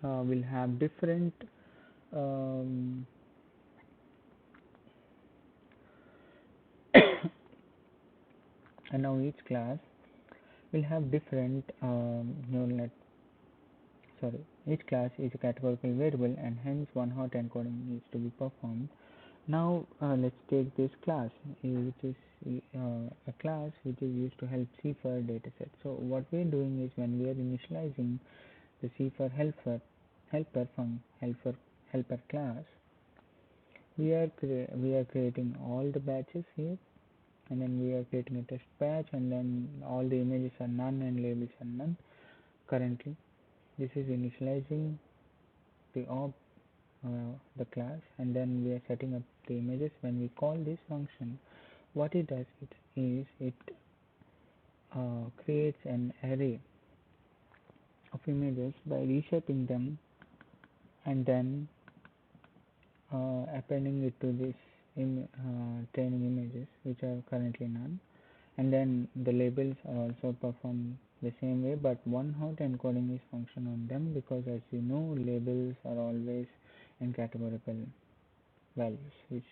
will have different um, and now each class will have different neural net. Sorry, each class is a categorical variable, and hence one hot encoding needs to be performed. Now let's take this class, which is a class which is used to help CFER dataset. So what we are doing is when we are initializing the CFER helper class, we are creating all the batches here, and then we are creating a test batch, and then all the images are none and labels are none. Currently, this is initializing the the class, and then we are setting up the images. When we call this function, what it does it creates an array of images by reshaping them and then appending it to this training images, which are currently none, and then the labels are also performed the same way, but one hot encoding is function on them, because as you know, labels are always in categorical values, which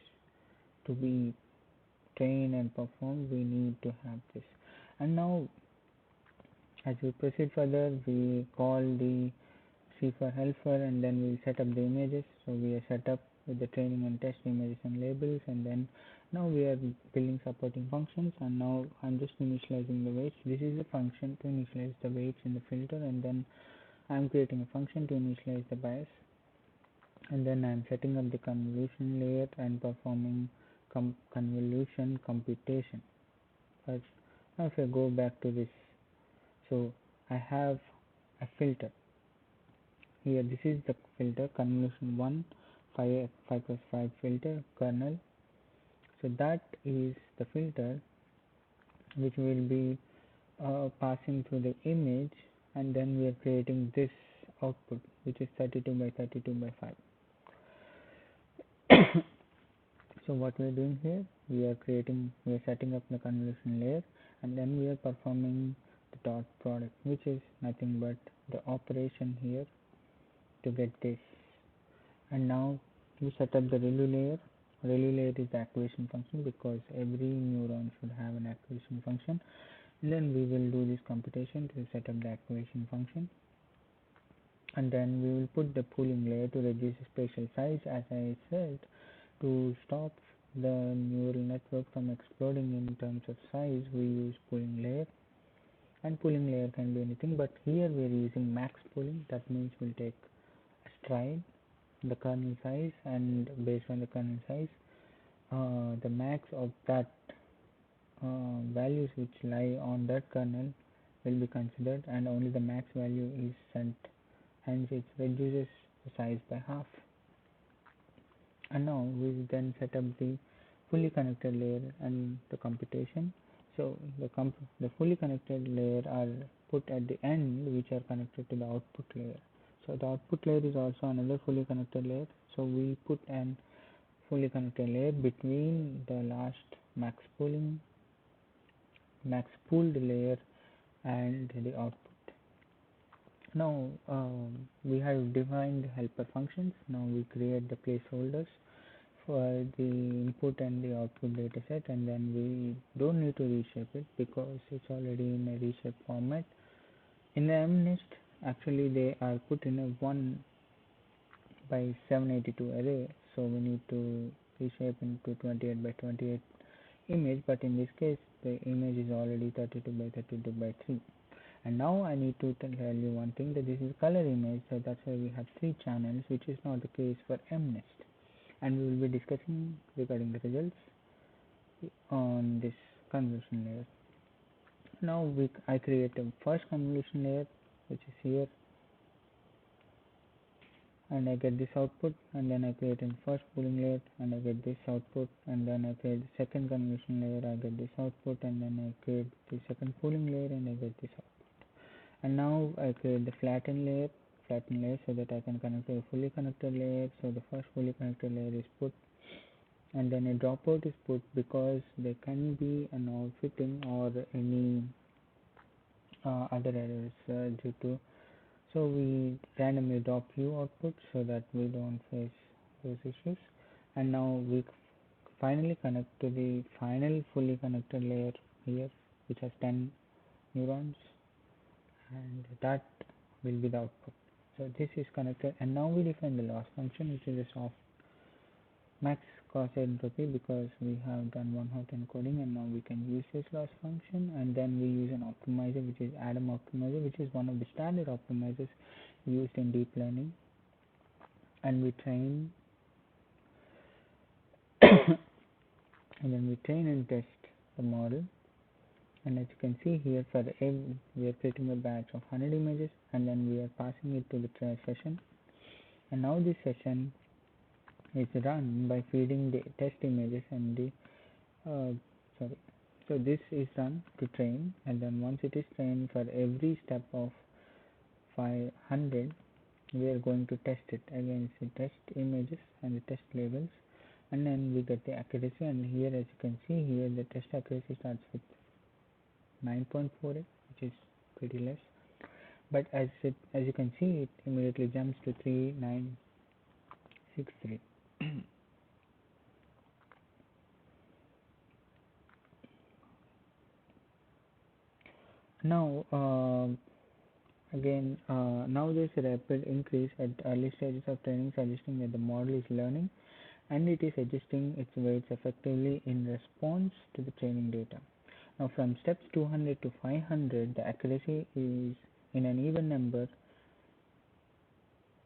to be trained and performed we need to have this. And now as we proceed further, we call the CFER helper, and then we'll set up the images. So we are set up with the training and test images and labels, and then now we are building supporting functions, and now I'm just initializing the weights. This is a function to initialize the weights in the filter, and then I'm creating a function to initialize the bias, and then I'm setting up the convolution layer and performing convolution computation. First, now if I go back to this, so I have a filter here. This is the filter convolution 1 5 plus 5 filter kernel. So that is the filter which will be passing through the image, and then we are creating this output, which is 32 by 32 by 5. So what we are doing here, we are setting up the convolution layer, and then we are performing the dot product, which is nothing but the operation here to get this. And now we set up the ReLU layer. ReLU layer is the activation function, because every neuron should have an activation function. And then we will do this computation to set up the activation function, and then we will put the pooling layer to reduce the spatial size. As I said, to stop the neural network from exploding in terms of size, we use pooling layer, and pooling layer can be anything, but here we are using max pooling. That means we'll take a stride the kernel size, and based on the kernel size, the max of that values which lie on that kernel will be considered, and only the max value is sent, hence it reduces the size by half. And now we will then set up the fully connected layer and the computation. So the fully connected layer are put at the end, which are connected to the output layer. So the output layer is also another fully connected layer. So we put an fully connected layer between the last max pooled layer and the output. Now we have defined helper functions. Now we create the placeholders for the input and the output dataset, and then we don't need to reshape it because it's already in a reshape format. In the MNIST, actually they are put in a 1 by 782 array, so we need to reshape into 28 by 28 image, but in this case the image is already 32 by 32 by 3. And now I need to tell you one thing, that this is color image, so that's why we have 3 channels, which is not the case for MNIST, and we will be discussing regarding the results on this convolution layer. Now I create a first convolution layer, which is here, and I get this output, and then I create a first pooling layer and I get this output, and then I create the second convolution layer, I get this output, and then I create the second pooling layer and I get this output. And now I create the flatten layer so that I can connect to a fully connected layer. So the first fully connected layer is put, and then a dropout is put, because there can be an outfitting or any other errors due to So we randomly drop few outputs so that we don't face those issues. And now we finally connect to the final fully connected layer here, which has 10 neurons, and that will be the output. So this is connected, and now we define the loss function, which is a soft max cost entropy, because we have done one hot encoding, and now we can use this loss function. And then we use an optimizer, which is Adam optimizer, which is one of the standard optimizers used in deep learning. And we train and then we train and test the model. And as you can see here, for every, we are creating a batch of 100 images, and then we are passing it to the try session. And now this session is run by feeding the test images and the sorry. So this is run to train, and then once it is trained, for every step of 500, we are going to test it against the test images and the test labels, and then we get the accuracy. And here, as you can see here, the test accuracy starts with 9.48, which is pretty less, but as you can see, it immediately jumps to 3963. Now again, now there's a rapid increase at early stages of training, suggesting that the model is learning and it is adjusting its weights effectively in response to the training data. Now from steps 200 to 500, the accuracy is in an even number,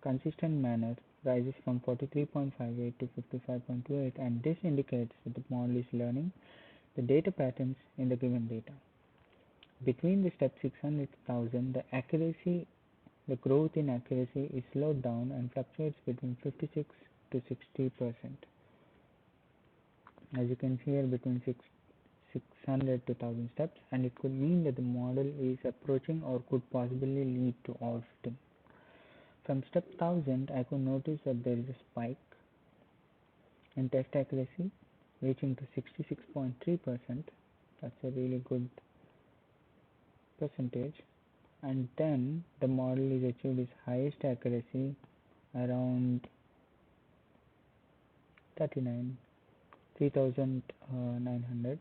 consistent manner, rises from 43.58 to 55.28, and this indicates that the model is learning the data patterns in the given data. Between the step 600 to 1000, the growth in accuracy is slowed down and fluctuates between 56 to 60%. As you can see here, between 600 to 1000 steps, and it could mean that the model is approaching or could possibly lead to overfitting. From step 1000, I could notice that there is a spike in test accuracy reaching to 66.3%. That's a really good percentage. And then the model is achieved its highest accuracy around 3900.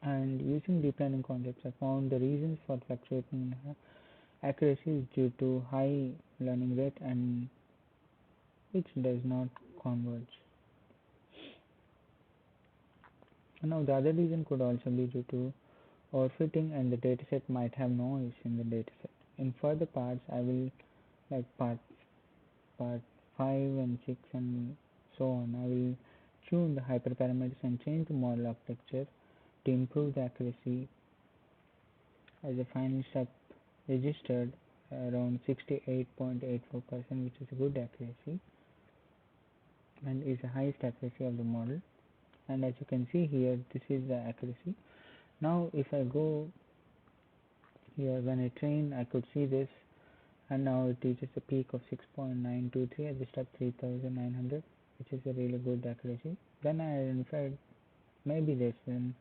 And using deep learning concepts, I found the reasons for fluctuating accuracy is due to high learning rate and which does not converge. Now the other reason could also be due to overfitting, and the dataset might have noise in the dataset. In further parts, I will, like part 5 and 6 and so on, I will tune the hyperparameters and change the model architecture to improve the accuracy. As a final step, registered around 68.84%, which is a good accuracy and is the highest accuracy of the model. And as you can see here, this is the accuracy. Now if I go here, when I train, I could see this, and now it reaches a peak of 6.923 at the step 3900, which is a really good accuracy. Then I identified maybe there's an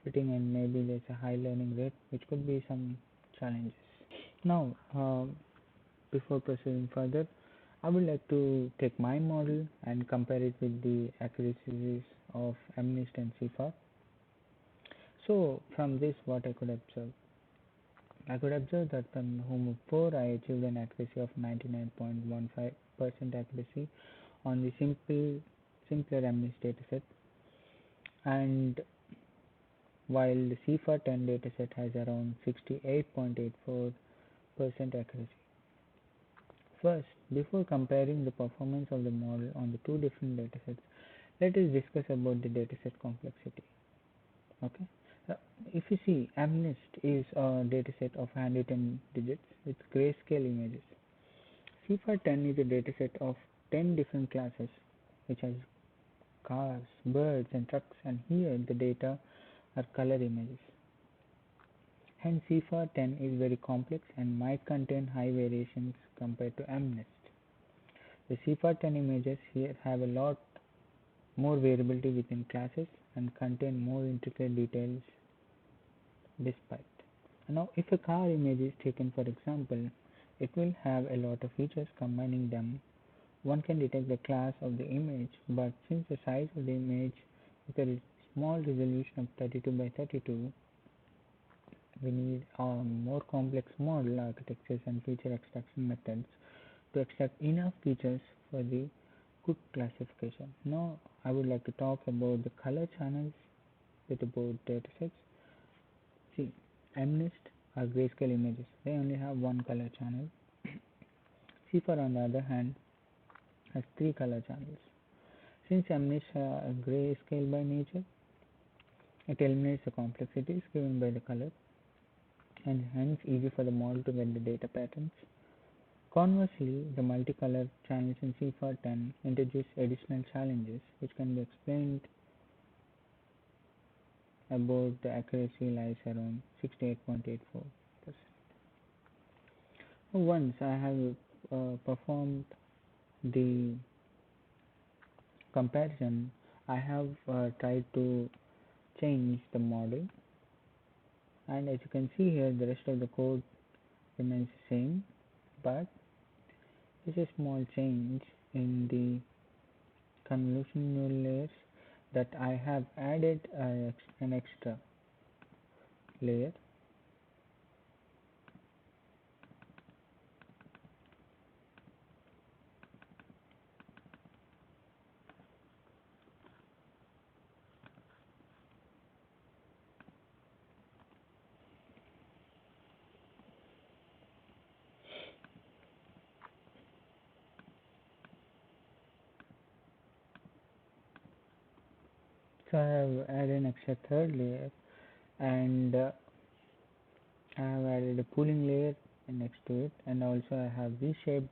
fitting and maybe there's a high learning rate, which could be some challenges. Now before proceeding further, I would like to take my model and compare it with the accuracies of MNIST and CIFAR. So from this, what I could observe? I could observe that from Homework 4, I achieved an accuracy of 99.15% accuracy on the simpler MNIST dataset, and while the CIFAR 10 dataset has around 68.84% accuracy. First, before comparing the performance of the model on the two different datasets, let us discuss about the dataset complexity. Okay. If you see, MNIST is a dataset of handwritten digits with grayscale images. CIFAR 10 is a dataset of 10 different classes, which has cars, birds, and trucks, and here the data are color images. Hence, CIFAR 10 is very complex and might contain high variations compared to MNIST. The CIFAR 10 images here have a lot more variability within classes and contain more intricate details despite. Now, if a car image is taken, for example, it will have a lot of features. Combining them, one can detect the class of the image, but since the size of the image is a small resolution of 32 by 32, we need more complex model architectures and feature extraction methods to extract enough features for the good classification. Now, I would like to talk about the color channels with about datasets. See, MNIST are grayscale images. They only have one color channel. CIFAR, on the other hand, has three color channels. Since MNIST are grayscale by nature, it eliminates the complexities given by the color and hence easy for the model to get the data patterns. Conversely, the multicolor channels in CIFAR-10 introduce additional challenges which can be explained about the accuracy lies around 68.84%. Once I have performed the comparison, I have tried to change the model, and as you can see here the rest of the code remains the same, but there's a small change in the convolution neural layers that I have added an extra layer. So I have added an extra third layer, and I have added a pooling layer next to it, and also I have reshaped